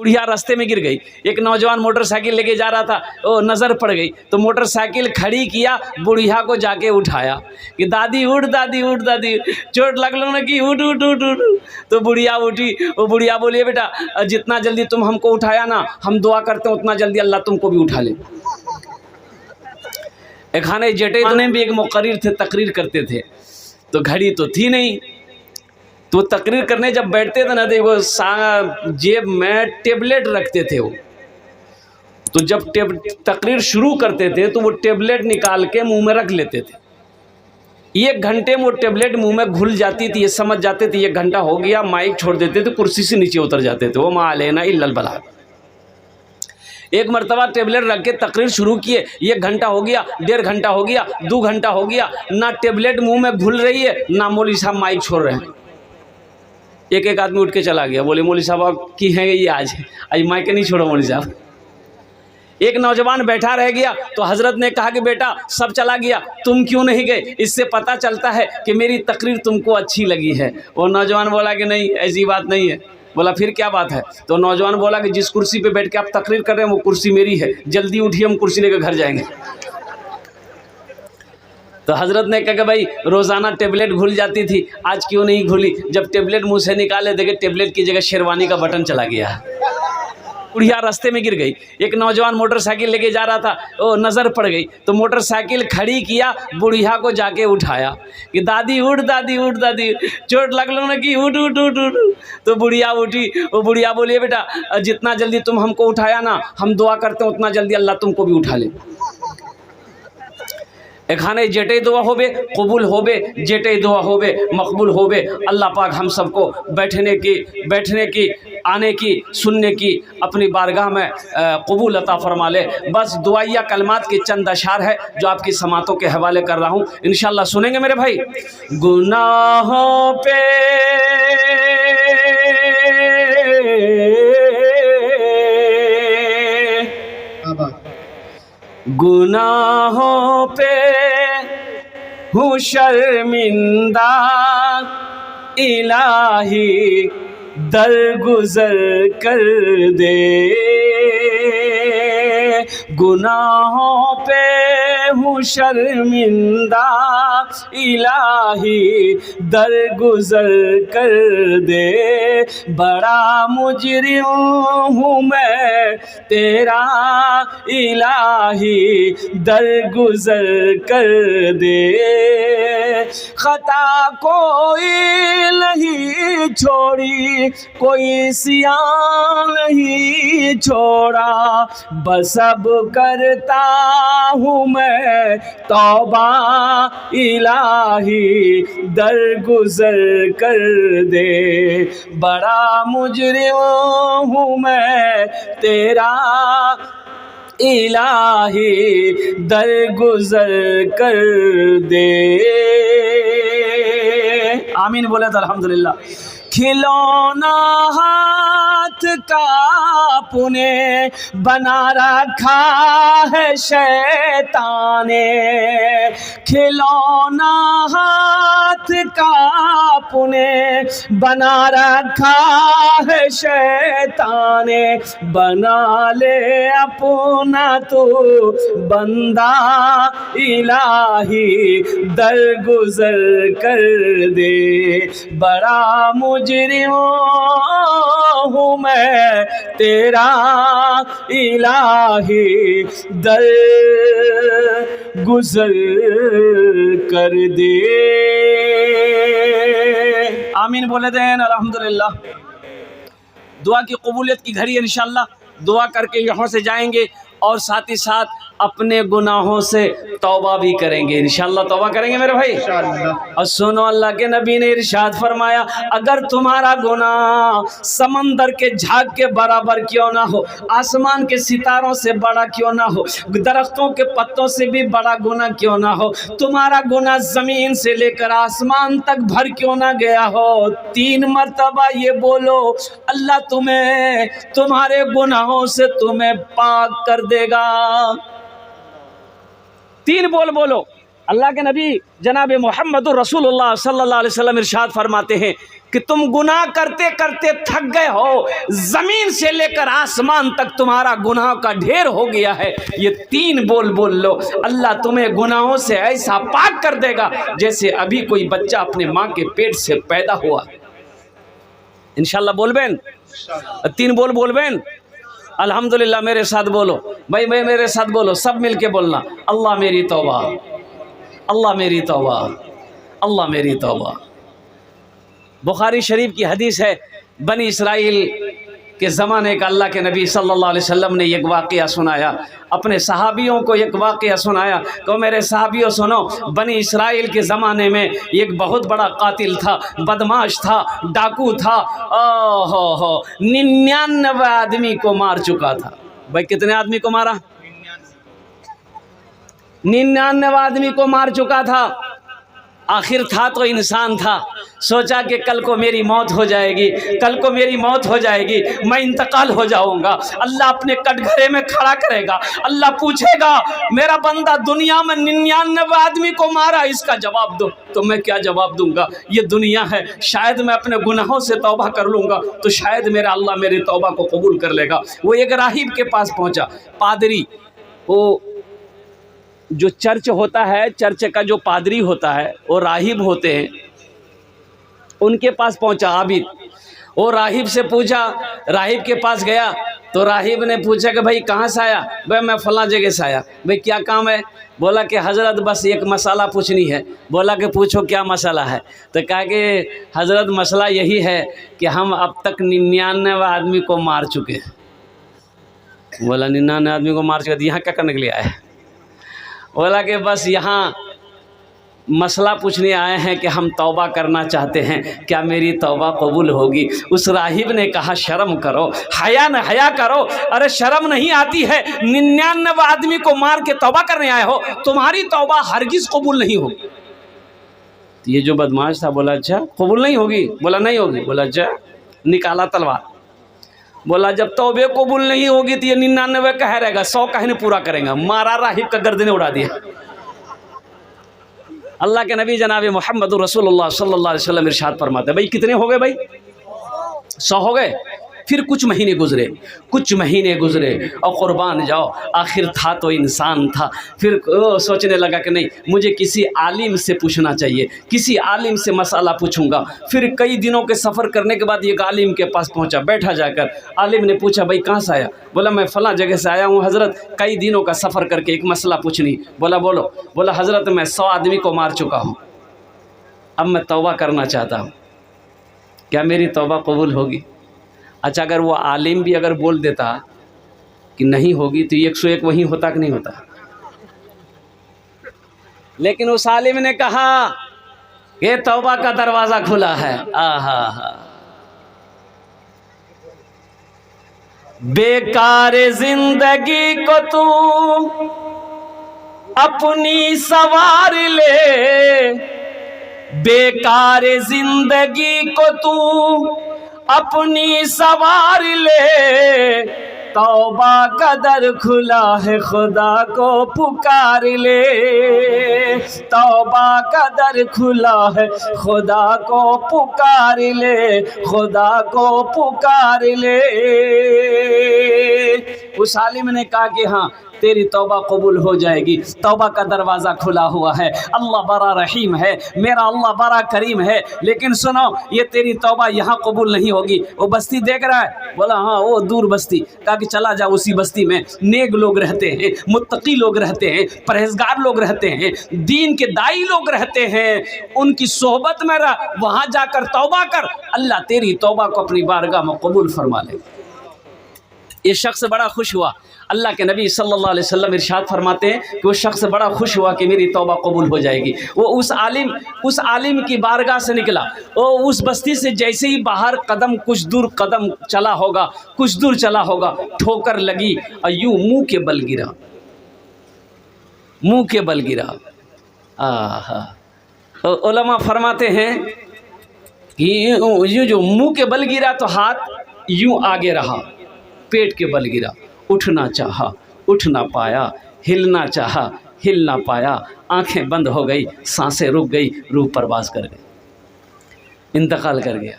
बुढ़िया रास्ते में गिर गई। एक नौजवान मोटरसाइकिल लेके जा रहा था, वो नज़र पड़ गई तो मोटरसाइकिल खड़ी किया, बुढ़िया को जाके उठाया कि दादी उठ, दादी उठ, दादी चोट लग लो ना कि उठ उठ उठ उठ। तो बुढ़िया उठी। वो बुढ़िया बोली बेटा जितना जल्दी तुम हमको उठाया ना, हम दुआ करते हैं उतना जल्दी अल्लाह तुमको भी उठा ले। खाने जेटे ने भी एक मुकर्रिर थे, तकरीर करते थे, तो घड़ी तो थी नहीं, तो तकरीर करने जब बैठते थे ना तो वो जेब में टेबलेट रखते थे वो। तो जब तकरीर शुरू करते थे तो वो टेबलेट निकाल के मुंह में रख लेते थे। 1 घंटे में वो टेबलेट मुंह में घुल जाती थी, ये समझ जाते थे 1 घंटा हो गया, माइक छोड़ देते थे, कुर्सी से नीचे उतर जाते थे। वो मा लेना इल्लल बला। एक मरतबा टेबलेट रख के तकरीर शुरू किए, 1 घंटा हो गया, 1.5 घंटा हो गया, 2 घंटा हो गया, ना टेबलेट मुंह में घुल रही है, ना मौलवी साहब माइक छोड़ रहे हैं। एक आदमी उठ के चला गया, बोले मौलवी साहब आप की हैं ये आज माइक नहीं छोड़ो मौलवी साहब। एक नौजवान बैठा रह गया तो हजरत ने कहा कि बेटा सब चला गया, तुम क्यों नहीं गए? इससे पता चलता है कि मेरी तकरीर तुमको अच्छी लगी है। वो नौजवान बोला कि नहीं ऐसी बात नहीं है। बोला फिर क्या बात है? तो नौजवान बोला कि जिस कुर्सी पे बैठ के आप तकरीर कर रहे हैं वो कुर्सी मेरी है, जल्दी उठिए हम कुर्सी लेकर घर जाएंगे। तो हजरत ने कहा कि भाई रोज़ाना टेबलेट घुल जाती थी, आज क्यों नहीं घुली? जब टेबलेट मुंह से निकाले देखे टेबलेट की जगह शेरवानी का बटन चला गया। बुढ़िया रास्ते में गिर गई। एक नौजवान मोटरसाइकिल लेके जा रहा था, वो नज़र पड़ गई तो मोटरसाइकिल खड़ी किया, बुढ़िया को जाके उठाया कि दादी उठ, दादी उठ, दादी चोट लग लो ना कि उठ उठ उठ उठ। तो बुढ़िया उठी। वो बुढ़िया बोली बेटा जितना जल्दी तुम हमको उठाया ना, हम दुआ करते हैं उतना जल्दी अल्लाह तुमको भी उठा ले। खाने जेटे दुआ होबे कबूल होबे, जेटे दुआ होबे मकबूल होबे। अल्लाह पाक हम सबको बैठने की आने की सुनने की अपनी बारगाह में कबूल अता फरमा ले। बस दुआइया कलमात के चंद अशार है जो आपकी समातों के हवाले कर रहा हूँ, इंशाअल्लाह सुनेंगे मेरे भाई। गुनाहों पे गुनाहों पे हूँ शर्मिंदा, इलाही दरगुजर कर दे। गुनाहों पे हूँ शर्मिंदा, इलाही दरगुजर कर दे। बड़ा मुजरिम हूँ मैं तेरा, इलाही दरगुजर कर दे। खता कोई नहीं छोड़ी, कोई सियान नहीं छोड़ा, बस अब करता हूँ मैं तौबा, इलाही दरगुजर कर दे। बड़ा मुजरिम हूँ मैं तेरा, इलाही दरगुजर कर दे। आमीन बोले तो अल्हम्दुलिल्लाह। खिलौना हाथ का पुने बना रखा है शैतान ने। खिलौना हाथ का पुने बना रखा है शैतान ने। बना ले अपना तो बंदा, इलाही दरगुजर कर दे। बड़ा मुजरिम हूँ मैं तेरा, इलाही दरगुजर कर दे। आमीन बोले दें अल्हम्दुलिल्लाह। दुआ की कबूलियत की घड़ी इंशाअल्लाह। दुआ करके यहाँ से जाएंगे और साथ ही साथ अपने गुनाहों से तौबा भी करेंगे इंशाअल्लाह। तौबा करेंगे मेरे भाई। और सुनो अल्लाह के नबी ने इरशाद फरमाया, अगर तुम्हारा गुनाह समंदर के झाग के बराबर क्यों ना हो, आसमान के सितारों से बड़ा क्यों ना हो, दरख्तों के पत्तों से भी बड़ा गुनाह क्यों ना हो, तुम्हारा गुनाह जमीन से लेकर आसमान तक भर क्यों ना गया हो, 3 मरतबा ये बोलो, अल्लाह तुम्हें तुम्हारे गुनाहों से तुम्हें पाक कर देगा। 3 बोलो। अल्लाह के नबी जनाब मोहम्मद रसूलुल्लाह सल्लल्लाहु अलैहि वसल्लम इरशाद फरमाते हैं कि तुम गुनाह करते करते थक गए हो, जमीन से लेकर आसमान तक तुम्हारा गुनाह का ढेर हो गया है, ये 3 बोल बोल लो, अल्लाह तुम्हें गुनाहों से ऐसा पाक कर देगा जैसे अभी कोई बच्चा अपने माँ के पेट से पैदा हुआ। इंशाल्लाह बोलबेन, 3 बोल बोलबेन। अल्हम्दुलिल्लाह मेरे साथ बोलो भाई, मैं मेरे साथ बोलो, सब मिलके बोलना, अल्लाह मेरी तौबा, अल्लाह मेरी तौबा, अल्लाह मेरी तौबा। बुखारी शरीफ की हदीस है, बनी इसराइल के ज़माने का अल्लाह के नबी सल्लल्लाहु अलैहि वसल्लम ने एक वाक़या सुनाया, अपने सहाबियों को एक वाक़या सुनाया। तो मेरे सहाबियों सुनो, बनी इसराइल के ज़माने में एक बहुत बड़ा कातिल था, बदमाश था, डाकू था। ओहो 99 आदमी को मार चुका था। भाई कितने आदमी को मारा? 99 आदमी को मार चुका था। आखिर था तो इंसान था, सोचा कि कल को मेरी मौत हो जाएगी, कल को मेरी मौत हो जाएगी, मैं इंतकाल हो जाऊंगा। अल्लाह अपने कटघरे में खड़ा करेगा, अल्लाह पूछेगा मेरा बंदा दुनिया में 99 आदमी को मारा, इसका जवाब दो। तो मैं क्या जवाब दूंगा? ये दुनिया है, शायद मैं अपने गुनाहों से तौबा कर लूँगा तो शायद मेरा अल्लाह मेरी तौबा को कबूल कर लेगा। वो एक राहिब के पास पहुँचा, पादरी, वो जो चर्च होता है, चर्च का जो पादरी होता है, वो राहिब होते हैं, उनके पास पहुंचा आबिद। वो राहिब से पूछा, राहिब के पास गया तो राहिब ने पूछा कि भाई कहाँ से आया? भाई मैं फलां जगह से आया। भाई क्या काम है? बोला कि हज़रत बस एक मसाला पूछनी है। बोला कि पूछो क्या मसाला है? तो कहा कि हज़रत मसला यही है कि हम अब तक 99 आदमी को मार चुके हैं। बोला 99 आदमी को मार चुके, यहाँ क्या करने के लिए आए? बोला कि बस यहाँ मसला पूछने आए हैं कि हम तौबा करना चाहते हैं, क्या मेरी तौबा कबूल होगी? उस राहिब ने कहा शर्म करो, हया न हया करो। अरे शर्म नहीं आती है? 99 आदमी को मार के तौबा करने आए हो, तुम्हारी तौबा हरगिज़ कबूल नहीं होगी। ये जो बदमाश था बोला अच्छा कबूल नहीं होगी? बोला नहीं होगी। बोला अच्छा, निकाला तलवार। बोला जब तौबे कबूल नहीं होगी तो ये 99 कह रहेगा, 100 कहने पूरा करेंगे। मारा, राहिब का गर्दने उड़ा दिया। अल्लाह के नबी जनाब मोहम्मद रसूलुल्लाह सल्लल्लाहु अलैहि वसल्लम इरशाद फरमाते हैं, भाई कितने हो गए? भाई 100 हो गए। फिर कुछ महीने गुजरे, कुछ महीने गुजरे और कुर्बान जाओ, आखिर था तो इंसान था। फिर सोचने लगा कि नहीं, मुझे किसी आलिम से पूछना चाहिए, किसी आलिम से मसाला पूछूंगा। फिर कई दिनों के सफ़र करने के बाद एक आलिम के पास पहुंचा, बैठा जाकर। आलिम ने पूछा भाई कहाँ से आया? बोला मैं फ़लाँ जगह से आया हूँ हज़रत, कई दिनों का सफ़र करके एक मसला पूछनी। बोला बोलो। बोला हज़रत मैं 100 आदमी को मार चुका हूँ, अब मैं तौबा करना चाहता हूँ, क्या मेरी तौबा कबूल होगी? अच्छा, अगर वो आलिम भी अगर बोल देता कि नहीं होगी तो 101 वहीं होता कि नहीं होता? लेकिन उस आलिम ने कहा ये तौबा का दरवाज़ा खुला है। आहा हा, बेकार जिंदगी को तू अपनी सवार ले, बेकार जिंदगी को तू अपनी सवार ले, तौबा का दर खुला है खुदा को पुकार ले, तौबा का दर खुला है खुदा को पुकार ले, खुदा को पुकार ले। उस आलिम ने कहा कि हाँ तेरी तौबा कबूल हो जाएगी, तौबा का दरवाज़ा खुला हुआ है, अल्लाह बड़ा रहीम है, मेरा अल्लाह बड़ा करीम है। लेकिन सुनो, ये तेरी तौबा यहाँ कबूल नहीं होगी। वो बस्ती देख रहा है? बोला हाँ वो दूर बस्ती। कहा कि चला जा, उसी बस्ती में नेक लोग रहते हैं, मुत्तकी लोग रहते हैं, परहेजगार लोग रहते हैं, दीन के दाई लोग रहते हैं, उनकी सोहबत में रह, वहाँ जाकर तौबा कर, अल्लाह तेरी तौबा को अपनी बारगाह में कबूल फरमा ले। ये शख्स बड़ा खुश हुआ। अल्लाह के नबी सल्लल्लाहु अलैहि वसल्लम इरशाद फरमाते हैं कि वो शख्स बड़ा खुश हुआ कि मेरी तौबा कबूल हो जाएगी। वो उस आलिम की बारगाह से निकला, वो उस बस्ती से जैसे ही बाहर कुछ दूर कदम चला होगा, कुछ दूर चला होगा, ठोकर लगी और यूं मुंह के बल गिरा, मुंह के बल गिरा। तो उलमा फरमाते हैं कि यूं जो मुंह के बल गिरा तो हाथ यूं आगे रहा, पेट के बल गिरा, उठना चाहा, उठ ना पाया, हिलना चाहा, हिल ना पाया, आंखें बंद हो गई, सांसें रुक गई, रूह परवास कर गई, इंतकाल कर गया।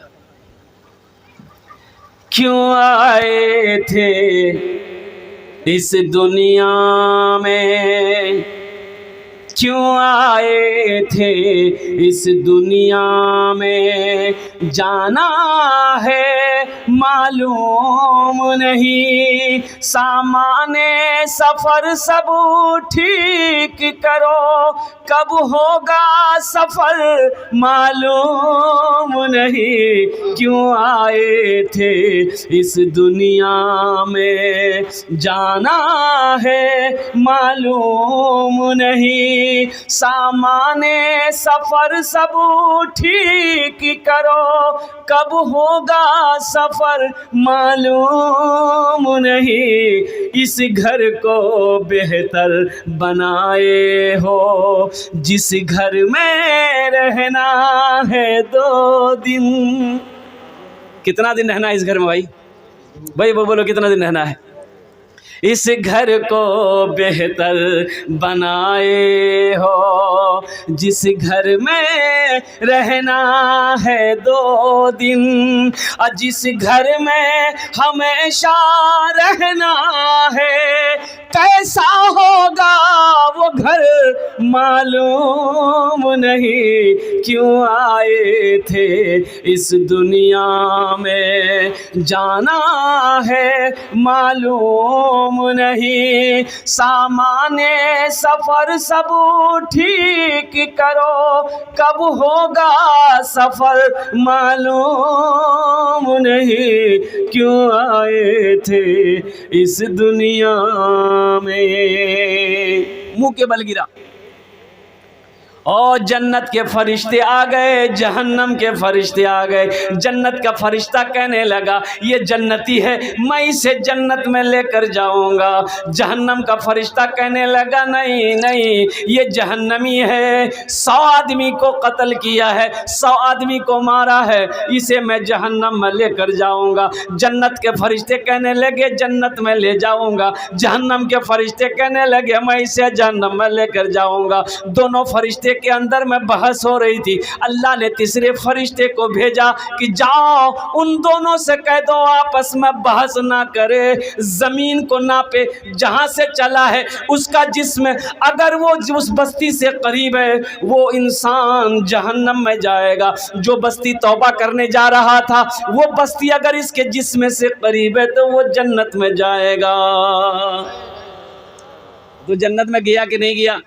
क्यों आए थे इस दुनिया में, क्यों आए थे इस दुनिया में, जाना है मालूम नहीं, सामाने सफ़र सब ठीक करो, कब होगा सफ़र मालूम नहीं, क्यों आए थे इस दुनिया में, जाना है मालूम नहीं, सामाने सफ़र सब ठीक करो, कब होगा सफ़र मालूम नहीं, इस घर को बेहतर बनाए हो, जिस घर में रहना है 2 दिन। कितना दिन रहना है इस घर में भाई? भाई वो बोलो कितना दिन रहना है? इस घर को बेहतर बनाए हो, जिस घर में रहना है 2 दिन, और जिस घर में हमेशा रहना है, कैसा होगा वो घर मालूम नहीं, क्यों आए थे इस दुनिया में, जाना है मालूम नहीं, सामाने सफ़र सब ठीक करो, कब होगा सफ़र मालूम नहीं, क्यों आए थे इस दुनिया में। मुंह के बल गिरा और जन्नत के फरिश्ते आ गए, जहन्नम के फरिश्ते आ गए। जन्नत का फरिश्ता कहने लगा ये जन्नती है, मैं इसे जन्नत में लेकर जाऊंगा। जहन्नम का फरिश्ता कहने लगा नहीं नहीं, ये जहन्नमी है, 100 आदमी को कत्ल किया है, 100 आदमी को मारा है, इसे मैं जहन्नम में लेकर जाऊंगा। जन्नत के फरिश्ते कहने लगे जन्नत में ले जाऊंगा। जहन्नम के फरिश्ते कहने लगे मैं इसे जहन्नम में लेकर जाऊंगा। दोनों फरिश्ते के अंदर में बहस हो रही थी। अल्लाह ने तीसरे फरिश्ते को भेजा कि जाओ उन दोनों से कह दो आपस में बहस ना करे, जमीन को नापे, जहां से चला है उसका जिस्म, अगर वो उस बस्ती से करीब है वो इंसान जहन्नम में जाएगा। जो बस्ती तौबा करने जा रहा था वो बस्ती अगर इसके जिस्म से करीब है तो वो जन्नत में जाएगा। तो जन्नत में गया कि नहीं गया?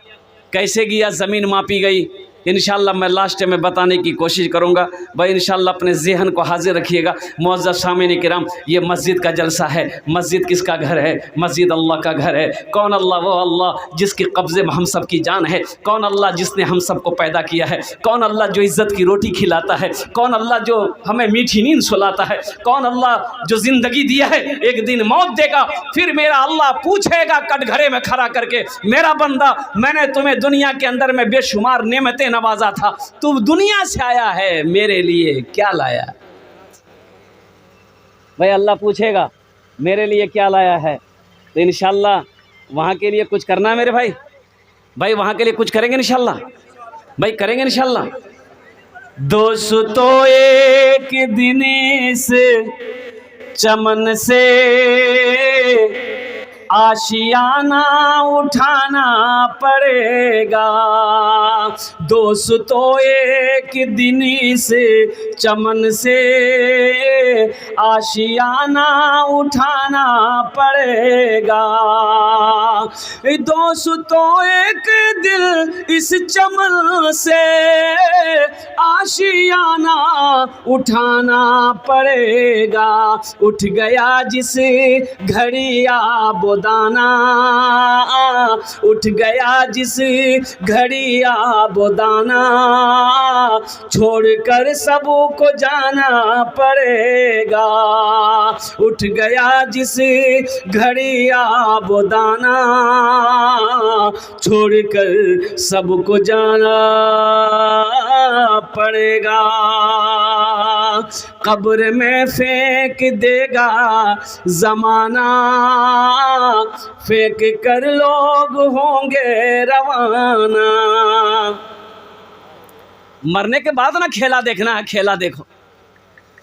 कैसे गया? ज़मीन मापी गई। इंशाअल्लाह मैं लास्ट में बताने की कोशिश करूँगा। भाई इंशाअल्लाह अपने ज़हन को हाजिर रखिएगा। मुअज़्ज़ज़ सामीन किराम, ये मस्जिद का जलसा है। मस्जिद किसका घर है? मस्जिद अल्लाह का घर है। कौन अल्लाह? वो अल्लाह जिसके कब्ज़े में हम सब की जान है। कौन अल्लाह जिसने हम सबको पैदा किया है। कौन अल्लाह जो इज़्ज़त की रोटी खिलाता है। कौन अल्लाह जो हमें मीठी नींद सुलाता है। कौन अल्लाह जो ज़िंदगी दिया है, एक दिन मौत देगा, फिर मेरा अल्लाह पूछेगा कटघरे में खड़ा करके, मेरा बंदा मैंने तुम्हें दुनिया के अंदर में बेशुमार नेमतें नवाजा था, तू दुनिया से आया है, मेरे लिए क्या लाया? भाई अल्लाह पूछेगा मेरे लिए क्या लाया है। तो इंशाअल्लाह वहाँ के लिए कुछ करना है मेरे भाई। भाई वहाँ के लिए कुछ करेंगे इंशाअल्लाह। भाई करेंगे इंशाअल्लाह। दोस्तों एक दिन इस चमन से आशियाना उठाना पड़ेगा। दोस्तों एक दिन इस चमन से आशियाना उठाना पड़ेगा। दोस्तों एक दिन इस चमन से आशियाना उठाना पड़ेगा। उठ गया जिस घड़ी आबोदाना, उठ गया जिस घड़ी आबोदाना, छोड़कर सबको जाना पड़ेगा। उठ गया जिस घड़ी आबोदाना, छोड़कर सबको जाना पड़ेगा। कब्र में फेंक देगा ज़माना, फेंक कर लोग होंगे रवाना। मरने के बाद ना खेला देखना है, खेला देखो।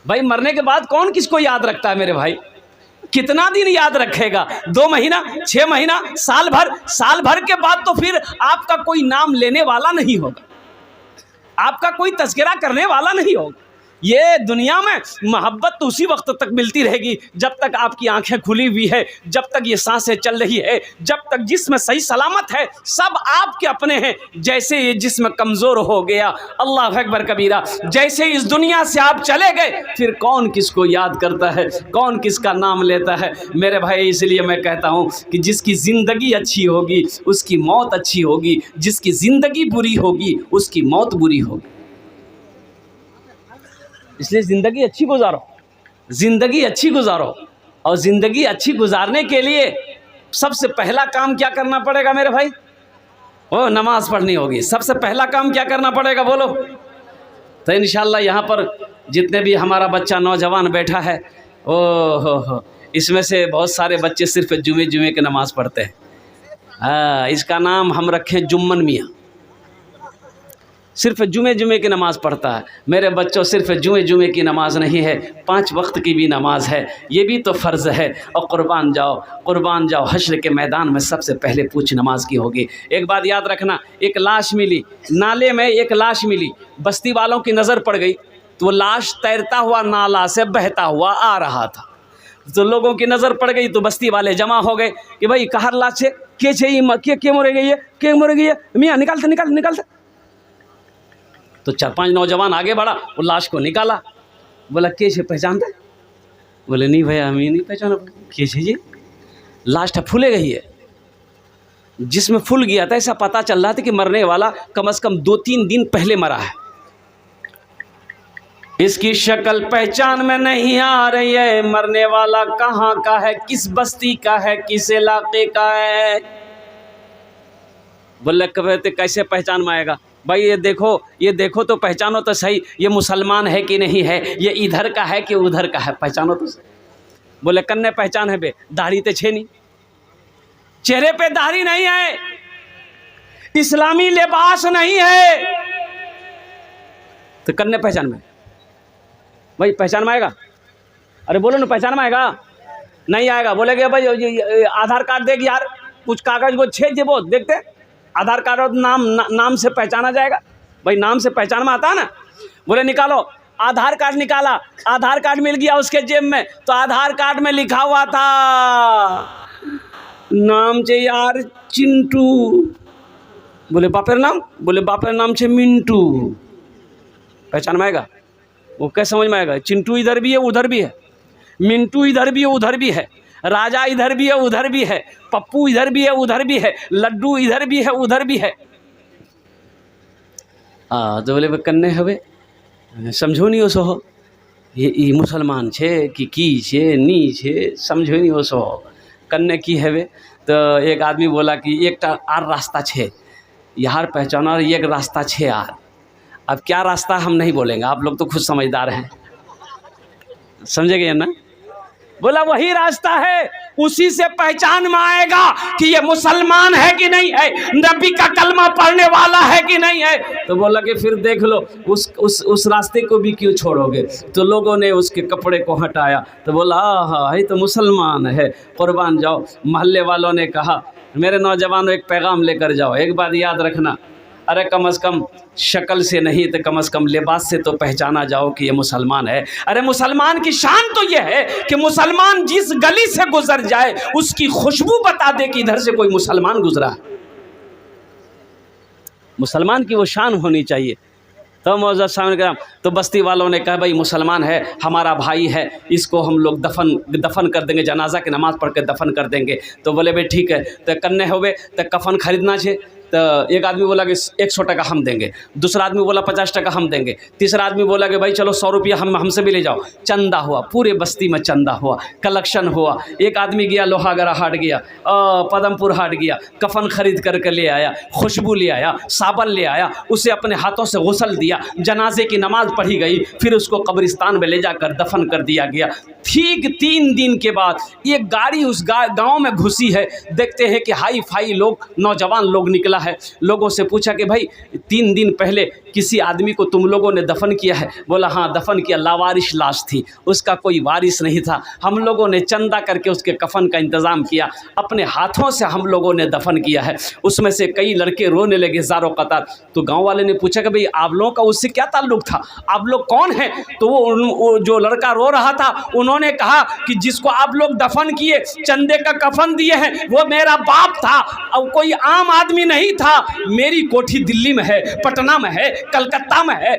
भाई मरने के बाद कौन किसको याद रखता है मेरे भाई? कितना दिन याद रखेगा? 2 महीना, 6 महीना, साल भर के बाद तो फिर आपका कोई नाम लेने वाला नहीं होगा, आपका कोई तज़किरा करने वाला नहीं होगा। ये दुनिया में मोहब्बत तो उसी वक्त तक मिलती रहेगी जब तक आपकी आंखें खुली हुई है, जब तक ये सांसें चल रही है, जब तक जिस्म सही सलामत है। सब आपके अपने हैं। जैसे ये जिस्म कमज़ोर हो गया, अल्लाह अकबर कबीरा, जैसे इस दुनिया से आप चले गए, फिर कौन किसको याद करता है, कौन किसका नाम लेता है मेरे भाई? इसलिए मैं कहता हूँ कि जिसकी ज़िंदगी अच्छी होगी उसकी मौत अच्छी होगी, जिसकी ज़िंदगी बुरी होगी उसकी मौत बुरी होगी। इसलिए ज़िंदगी अच्छी गुजारो, ज़िंदगी अच्छी गुजारो। और ज़िंदगी अच्छी गुजारने के लिए सबसे पहला काम क्या करना पड़ेगा मेरे भाई? ओ, नमाज़ पढ़नी होगी। सबसे पहला काम क्या करना पड़ेगा बोलो? तो इंशाअल्लाह यहाँ पर जितने भी हमारा बच्चा नौजवान बैठा है, ओ हो, इसमें से बहुत सारे बच्चे सिर्फ जुमे की नमाज़ पढ़ते हैं। इसका नाम हम रखें जुम्मन मियाँ। सिर्फ जुमे की नमाज़ पढ़ता है। मेरे बच्चों, सिर्फ जुमे की नमाज़ नहीं है, 5 वक्त की भी नमाज़ है, ये भी तो फ़र्ज़ है। और कुर्बान जाओ हश्र के मैदान में सबसे पहले पूछ नमाज की होगी। एक बात याद रखना, एक लाश मिली नाले में, एक लाश मिली, बस्ती वालों की नज़र पड़ गई तो वो लाश तैरता हुआ नाला से बहता हुआ आ रहा था। तो लोगों की नज़र पड़ गई तो बस्ती वाले जमा हो गए कि भाई कहर लाश है, के मर गई है, मियाँ निकालते। तो 4-5 नौजवान आगे बढ़ा, वो लाश को निकाला। बोला कैसे पहचानते? बोले नहीं भैया, हमें नहीं पहचाना। कैसे जी? लाश फूले गई है। जिसमें फूल गया था, ऐसा पता चल रहा था कि मरने वाला कम से कम 2-3 दिन पहले मरा है। इसकी शक्ल पहचान में नहीं आ रही है, मरने वाला कहाँ का है, किस बस्ती का है, किस इलाके का है। बोले कहते कैसे पहचान में आएगा? भाई ये देखो तो पहचानो तो सही, ये मुसलमान है कि नहीं है, ये इधर का है कि उधर का है, पहचानो तो सही। बोले कन्ने पहचान है बे, दाढ़ी तो छे नहीं, चेहरे पे दाढ़ी नहीं है, इस्लामी लिबास नहीं है, तो कन्ने पहचान में? भाई पहचान में आएगा? अरे बोलो ना, पहचान में आएगा? नहीं आएगा। बोलेगे भाई आधार कार्ड देख यार, कुछ कागज वो छेद वो देखते, आधार कार्ड और नाम से पहचाना जाएगा। भाई नाम से पहचान में आता है ना। बोले निकालो, आधार कार्ड निकाला, आधार कार्ड मिल गया उसके जेब में, तो आधार कार्ड में लिखा हुआ था नाम से यार चिंटू। बोले बापेर नाम? बोले बापेर नाम से मिंटू। पहचान में आएगा? वो कैसे समझ में आएगा? चिंटू इधर भी है उधर भी है, मिंटू इधर भी है उधर भी है, राजा इधर भी है उधर भी है, पप्पू इधर भी है उधर भी है, लड्डू इधर भी है उधर भी है। तो बोले कन्ने हवे समझो नहीं ओसो हो, ये मुसलमान छे कि की छे नी छे, समझो नहीं ओसो हो, कन्ने की हवे। तो एक आदमी बोला कि एक आर रास्ता छे यार, पहचाना एक रास्ता छे यार। अब क्या रास्ता हम नहीं बोलेंगे, आप लोग तो खुद समझदार हैं, समझेंगे ना। बोला वही रास्ता है, उसी से पहचान में आएगा कि ये मुसलमान है कि नहीं है, नबी का कलमा पढ़ने वाला है कि नहीं है। तो बोला कि फिर देख लो उस रास्ते को भी क्यों छोड़ोगे। तो लोगों ने उसके कपड़े को हटाया, तो बोला हाँ ये तो मुसलमान है, कुर्बान जाओ। मोहल्ले वालों ने कहा मेरे नौजवानों एक पैगाम लेकर जाओ, एक बात याद रखना, अरे कम से कम शक्ल से नहीं तो कम से कम लिबास से तो पहचाना जाओ कि ये मुसलमान है। अरे मुसलमान की शान तो ये है कि मुसलमान जिस गली से गुजर जाए उसकी खुशबू बता दे कि इधर से कोई मुसलमान गुजरा है। मुसलमान की वो शान होनी चाहिए। तो मौजूद सामने कराम, तो बस्ती वालों ने कहा भाई मुसलमान है, हमारा भाई है, इसको हम लोग दफन कर देंगे, जनाजा की नमाज़ पढ़ के दफन कर देंगे। तो बोले भाई ठीक है, तो कन्ने होवे तो कफन खरीदना छे। तो एक आदमी बोला कि 100 टका हम देंगे, दूसरा आदमी बोला 50 टका हम देंगे, तीसरा आदमी बोला कि भाई चलो 100 रुपया हमसे भी ले जाओ। चंदा हुआ, पूरे बस्ती में चंदा हुआ, कलेक्शन हुआ। एक आदमी गया लोहागड़ा हाट गया, पदमपुर हाट गया, कफन खरीद करके ले आया, खुशबू ले आया, साबन ले आया, उसे अपने हाथों से गुस्ल दिया, जनाजे की नमाज पढ़ी गई, फिर उसको कब्रिस्तान में ले जाकर दफन कर दिया गया। ठीक 3 दिन के बाद एक गाड़ी उस गांव में घुसी है, देखते हैं कि हाई फाई लोग, नौजवान लोग निकला है। लोगों से पूछा कि भाई 3 दिन पहले किसी आदमी को तुम लोगों ने दफन किया है? बोला हाँ दफन किया, लावारिश लाश थी, उसका कोई वारिस नहीं था, हम लोगों ने चंदा करके उसके कफन का इंतज़ाम किया, अपने हाथों से हम लोगों ने दफन किया है। उसमें से कई लड़के रोने लगे ज़ारो कतार। तो गाँव वाले ने पूछा कि भाई आप लोगों का उससे क्या ताल्लुक़ था, आप लोग कौन हैं? तो वो जो लड़का रो रहा था उन्होंने कहा कि जिसको आप लोग दफन किए, चंदे का कफन दिए हैं, वो मेरा बाप था, और कोई आम आदमी नहीं था। मेरी कोठी दिल्ली में है, पटना में है, कलकत्ता में है,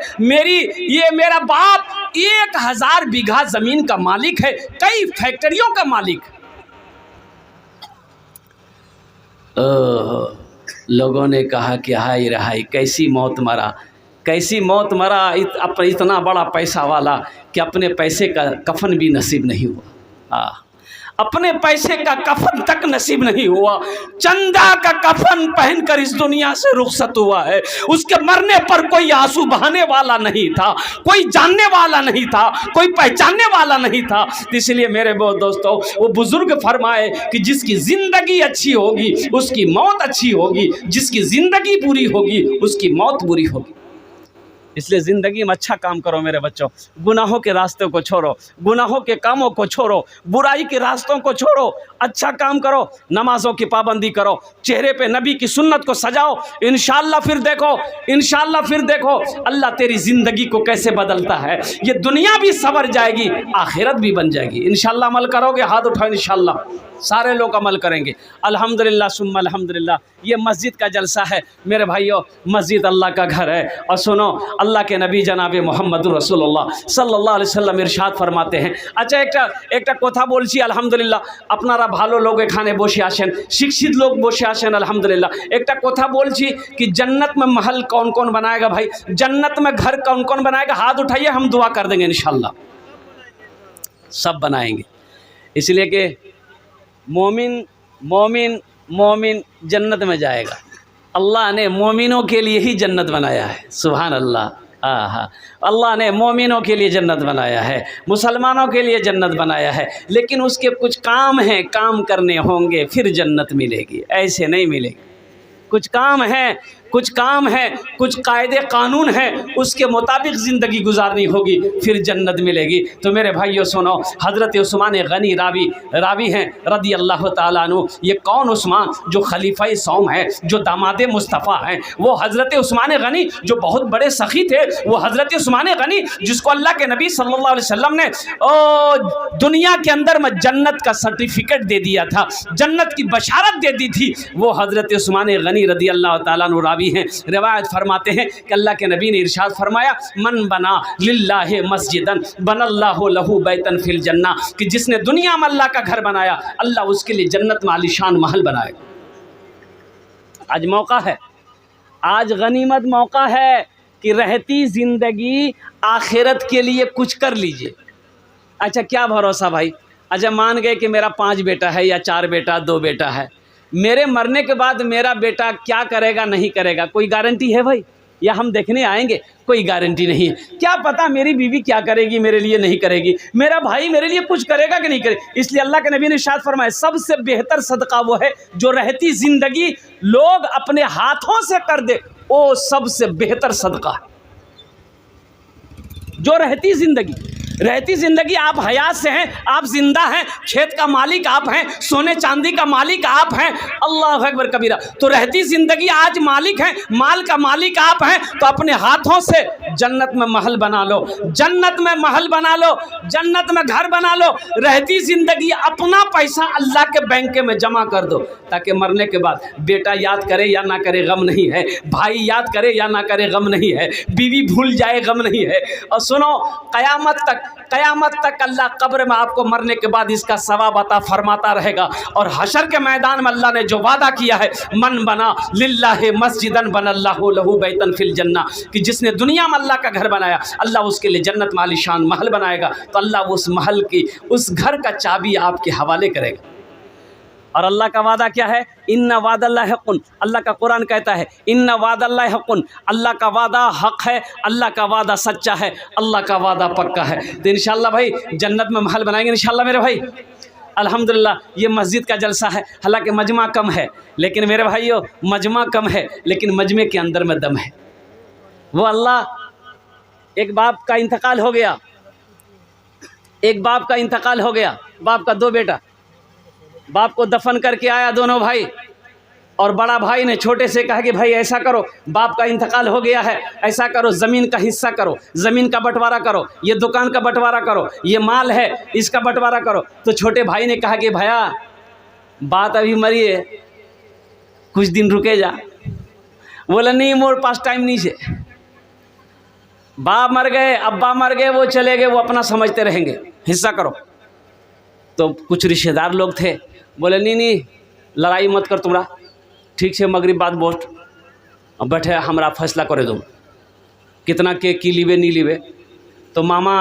ये मेरा बाप 1000 बीघा जमीन का मालिक है, कई फैक्ट्रियों का मालिक। लोगों ने कहा कि हाय रहाई कैसी मौत मरा, कैसी मौत मरा, इतना बड़ा पैसा वाला कि अपने पैसे का कफन भी नसीब नहीं हुआ। अपने पैसे का कफन तक नसीब नहीं हुआ, चंदा का कफन पहनकर इस दुनिया से रुखसत हुआ है। उसके मरने पर कोई आंसू बहाने वाला नहीं था, कोई जानने वाला नहीं था, कोई पहचानने वाला नहीं था। इसलिए मेरे बहुत दोस्तों, वो बुजुर्ग फरमाए कि जिसकी ज़िंदगी अच्छी होगी उसकी मौत अच्छी होगी, जिसकी ज़िंदगी बुरी होगी उसकी मौत बुरी होगी। इसलिए ज़िंदगी में अच्छा काम करो मेरे बच्चों, गुनाहों के रास्तों को छोड़ो, गुनाहों के कामों को छोड़ो, बुराई के रास्तों को छोड़ो, अच्छा काम करो, नमाजों की पाबंदी करो, चेहरे पे नबी की सुन्नत को सजाओ। इंशाअल्लाह फिर देखो अल्लाह तेरी ज़िंदगी को कैसे बदलता है। ये दुनिया भी संवर जाएगी, आखिरत भी बन जाएगी। इंशाअल्लाह अमल करोगे? हाथ उठाओ। इंशाअल्लाह सारे लोग अमल करेंगे। अल्हम्दुलिल्लाह सुम्मा अल्हम्दुलिल्लाह। ये मस्जिद का जलसा है मेरे भाइयों, मस्जिद अल्लाह का घर है। और सुनो, अल्लाह के नबी जनाब मोहम्मद रसूलुल्लाह सल्लल्लाहु अलैहि वसल्लम इरशाद फरमाते हैं। अच्छा एक কথা বলছি আলহামদুলিল্লাহ, আপনারা ভালো লোক এখানে বসে আছেন, শিক্ষিত লোক বসে আছেন আলহামদুলিল্লাহ। একটা কথা বলছি कि जन्नत में महल कौन कौन बनाएगा भाई, जन्नत में घर कौन कौन बनाएगा? हाथ उठाइए, हम दुआ कर देंगे इंशाअल्लाह। सब बनाएंगे, इसलिए कि मोमिन जन्नत में जाएगा। अल्लाह ने मोमिनों के लिए ही जन्नत बनाया है। सुभान अल्लाह। हाँ, अल्लाह ने मोमिनों के लिए जन्नत बनाया है, मुसलमानों के लिए जन्नत बनाया है, लेकिन उसके कुछ काम हैं, काम करने होंगे फिर जन्नत मिलेगी, ऐसे नहीं मिलेगी। कुछ काम है, कुछ कायदे कानून हैं, उसके मुताबिक ज़िंदगी गुजारनी होगी, फिर जन्नत मिलेगी। तो मेरे भाइयों सुनो, हज़रत उस्मान गनी रावी हैं रदी अल्लाह ताला अन्हु। ये कौन उस्मान? जो खलीफा सौम है, जो दामादे मुस्तफ़ा हैं, वो हज़रत उस्मान गनी जो बहुत बड़े सखी थे, वो हज़रत उस्मान गनी जिसको अल्लाह के नबी सल्लल्लाहु अलैहि वसल्लम ने दुनिया के अंदर में जन्नत का सर्टिफिकेट दे दिया था, जन्नत की बशारत दे दी थी, वो हज़रत उस्मान गनी रदी अल्लाह ताला अन्हु रावी हैं। रिवायत फरमाते हैं कि अल्लाह के नबी ने इरशाद फरमाया, मन बना लिल्लाहि मस्जिदन बनल्लाहु लहू बैतन फिल जन्ना, कि जिसने दुनिया में अल्लाह का घर बनाया, अल्लाह उसके लिए जन्नत में आलीशान महल बनाएगा। आज मौका है, आज गनीमत मौका है कि रहती ज़िंदगी आखिरत के लिए कुछ कर लीजिए। अच्छा क्या भरोसा भाई, अच्छा मान गए कि मेरा 5 बेटा है या 4 बेटा 2 बेटा है, मेरे मरने के बाद मेरा बेटा क्या करेगा नहीं करेगा, कोई गारंटी है भाई? या हम देखने आएंगे? कोई गारंटी नहीं है। क्या पता मेरी बीवी क्या करेगी, मेरे लिए नहीं करेगी, मेरा भाई मेरे लिए कुछ करेगा कि नहीं करेगा। इसलिए अल्लाह के नबी ने इरशाद फरमाया, सबसे बेहतर सदका वो है जो रहती ज़िंदगी लोग अपने हाथों से कर दे, वो सबसे बेहतर सदका है। जो रहती ज़िंदगी आप हयात से हैं, आप जिंदा हैं, खेत का मालिक आप हैं, सोने चांदी का मालिक आप हैं, अल्लाह अकबर कबीरा। तो रहती ज़िंदगी आज मालिक हैं, माल का मालिक आप हैं, तो अपने हाथों से जन्नत में महल बना लो, जन्नत में महल बना लो, जन्नत में घर बना लो। रहती ज़िंदगी अपना पैसा अल्लाह के बैंक में जमा कर दो, ताकि मरने के बाद बेटा याद करे या ना करे गम नहीं है, भाई याद करे या ना करे गम नहीं है, बीवी भूल जाए गम नहीं है। और सुनो, क़यामत तक अल्लाह कब्र में आपको मरने के बाद इसका सवाब अता फरमाता रहेगा। और हशर के मैदान में अल्लाह ने जो वादा किया है, मन बना लिल्लाहि मस्जिदन बनल्लाहु लहू बैतन फिल जन्ना, कि जिसने दुनिया में अल्लाह का घर बनाया, अल्लाह उसके लिए जन्नत में आलीशान महल बनाएगा। तो अल्लाह उस महल की, उस घर का चाबी आपके हवाले करेगा। और अल्लाह का वादा क्या है? इन्ना वादल्लाहि हक़्क़ुन, अल्लाह का कुरान कहता है इन्ना वादल्लाहि हक़्क़ुन, अल्लाह का वादा हक़ है, अल्लाह का वादा सच्चा है, अल्लाह का वादा पक्का है। तो इंशाअल्लाह भाई जन्नत में महल बनाएंगे इंशाअल्लाह मेरे भाई। अल्हम्दुलिल्लाह ये मस्जिद का जलसा है, हालांकि मजमा कम है, लेकिन मेरे भाइयों मजमा कम है लेकिन मजमे के अंदर में दम है। वो अल्लाह, एक बाप का इंतकाल हो गया, एक बाप का इंतकाल हो गया, बाप का 2 बेटा, बाप को दफन करके आया दोनों भाई, और बड़ा भाई ने छोटे से कहा कि भाई ऐसा करो, बाप का इंतकाल हो गया है, ऐसा करो ज़मीन का हिस्सा करो, ज़मीन का बंटवारा करो, ये दुकान का बंटवारा करो, ये माल है इसका बंटवारा करो। तो छोटे भाई ने कहा कि भैया बात अभी मरी है, कुछ दिन रुके जा। बोला नहीं मोर पास टाइम नहीं से, बाप मर गए, अब्बा मर गए, वो चले गए, वो अपना समझते रहेंगे, हिस्सा करो। तो कुछ रिश्तेदार लोग थे, बोले नहीं नहीं लड़ाई मत कर तुमरा, ठीक से मगरिब बाद बोट अब बैठे हमरा फैसला करे दो कितना के की लीवे नहीं लीवे। तो मामा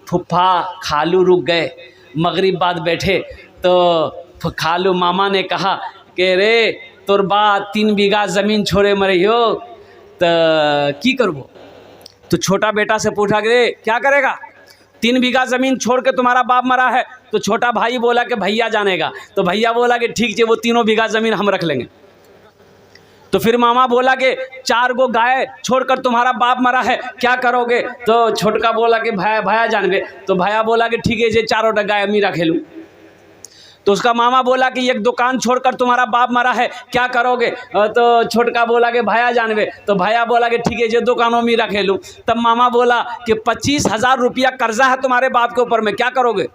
फुफ्फा खालू रुक गए, मगरिब बाद बैठे तो खालू मामा ने कहा कि रे तोर बा 3 बीघा ज़मीन छोड़े मरे हो तो की करबो। तो छोटा बेटा से पूछा कि रे क्या करेगा, 3 बीघा ज़मीन छोड़ के तुम्हारा बाप मरा है। तो छोटा भाई बोला कि भैया जानेगा। तो भैया बोला कि ठीक है वो 3 बीघा ज़मीन हम रख लेंगे। तो फिर मामा बोला कि 4 गो गाय छोड़कर तुम्हारा बाप मरा है, क्या करोगे। तो छोटका बोला कि भैया जानबे। तो भैया बोला कि ठीक है ये 4 गाय अम्मी रखे लूँ। तो उसका मामा बोला कि एक दुकान छोड़कर तुम्हारा बाप मरा है, क्या करोगे। तो छोटका बोला कि भैया जानबे। तो भैया बोला कि ठीक है ये दुकानों में रखे लूँ। तब मामा बोला कि 25,000 रुपया कर्जा है तुम्हारे बाप के ऊपर में, क्या करोगे।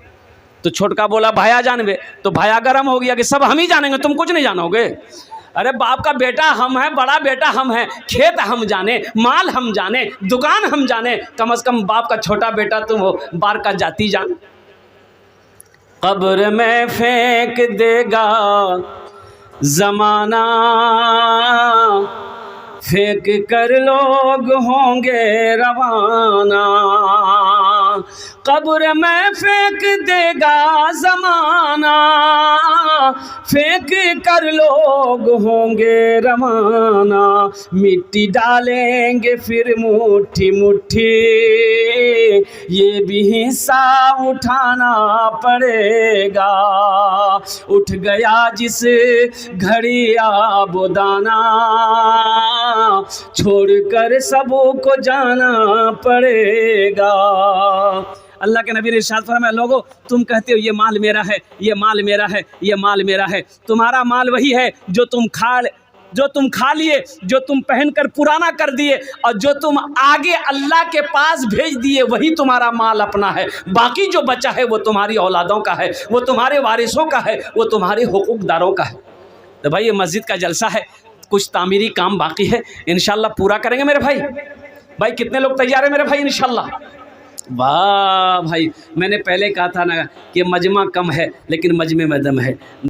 तो छोटका बोला भैया जानबे। तो भैया गर्म हो गया कि सब हम ही जानेंगे, तुम कुछ नहीं जानोगे। अरे बाप का बेटा हम हैं, बड़ा बेटा हम हैं, खेत हम जाने, माल हम जाने, दुकान हम जाने, कम से कम बाप का छोटा बेटा तुम हो, बार का जाति जान। कब्र में फेंक देगा ज़माना, फेंक कर लोग होंगे रवाना। कब्र में फेंक देगा ज़माना, फेंक कर लोग होंगे रवाना। मिट्टी डालेंगे फिर मुट्ठी मुट्ठी, ये भी हिस्सा उठाना पड़ेगा। उठ गया जिस घड़ी आबोदाना, छोड़कर सबको जाना पड़ेगा। अल्लाह के नबी ने इरशाद फरमाया, लोगों तुम कहते हो ये माल मेरा है, ये माल मेरा है, ये माल मेरा है। तुम्हारा माल वही है जो तुम खा लिए, जो तुम पहनकर पुराना कर दिए, और जो तुम आगे अल्लाह के पास भेज दिए, वही तुम्हारा माल अपना है। बाकी जो बचा है वो तुम्हारी औलादों का है, वो तुम्हारे वारिसों का है, वो तुम्हारे हुकूकदारों का है। तो भाई ये मस्जिद का जलसा है, कुछ तामीरी काम बाकी है, इंशाल्लाह पूरा करेंगे मेरे भाई। भाई कितने लोग तैयार हैं मेरे भाई इंशाल्लाह। वाह भाई, मैंने पहले कहा था ना कि मजमा कम है लेकिन मजमे में दम है।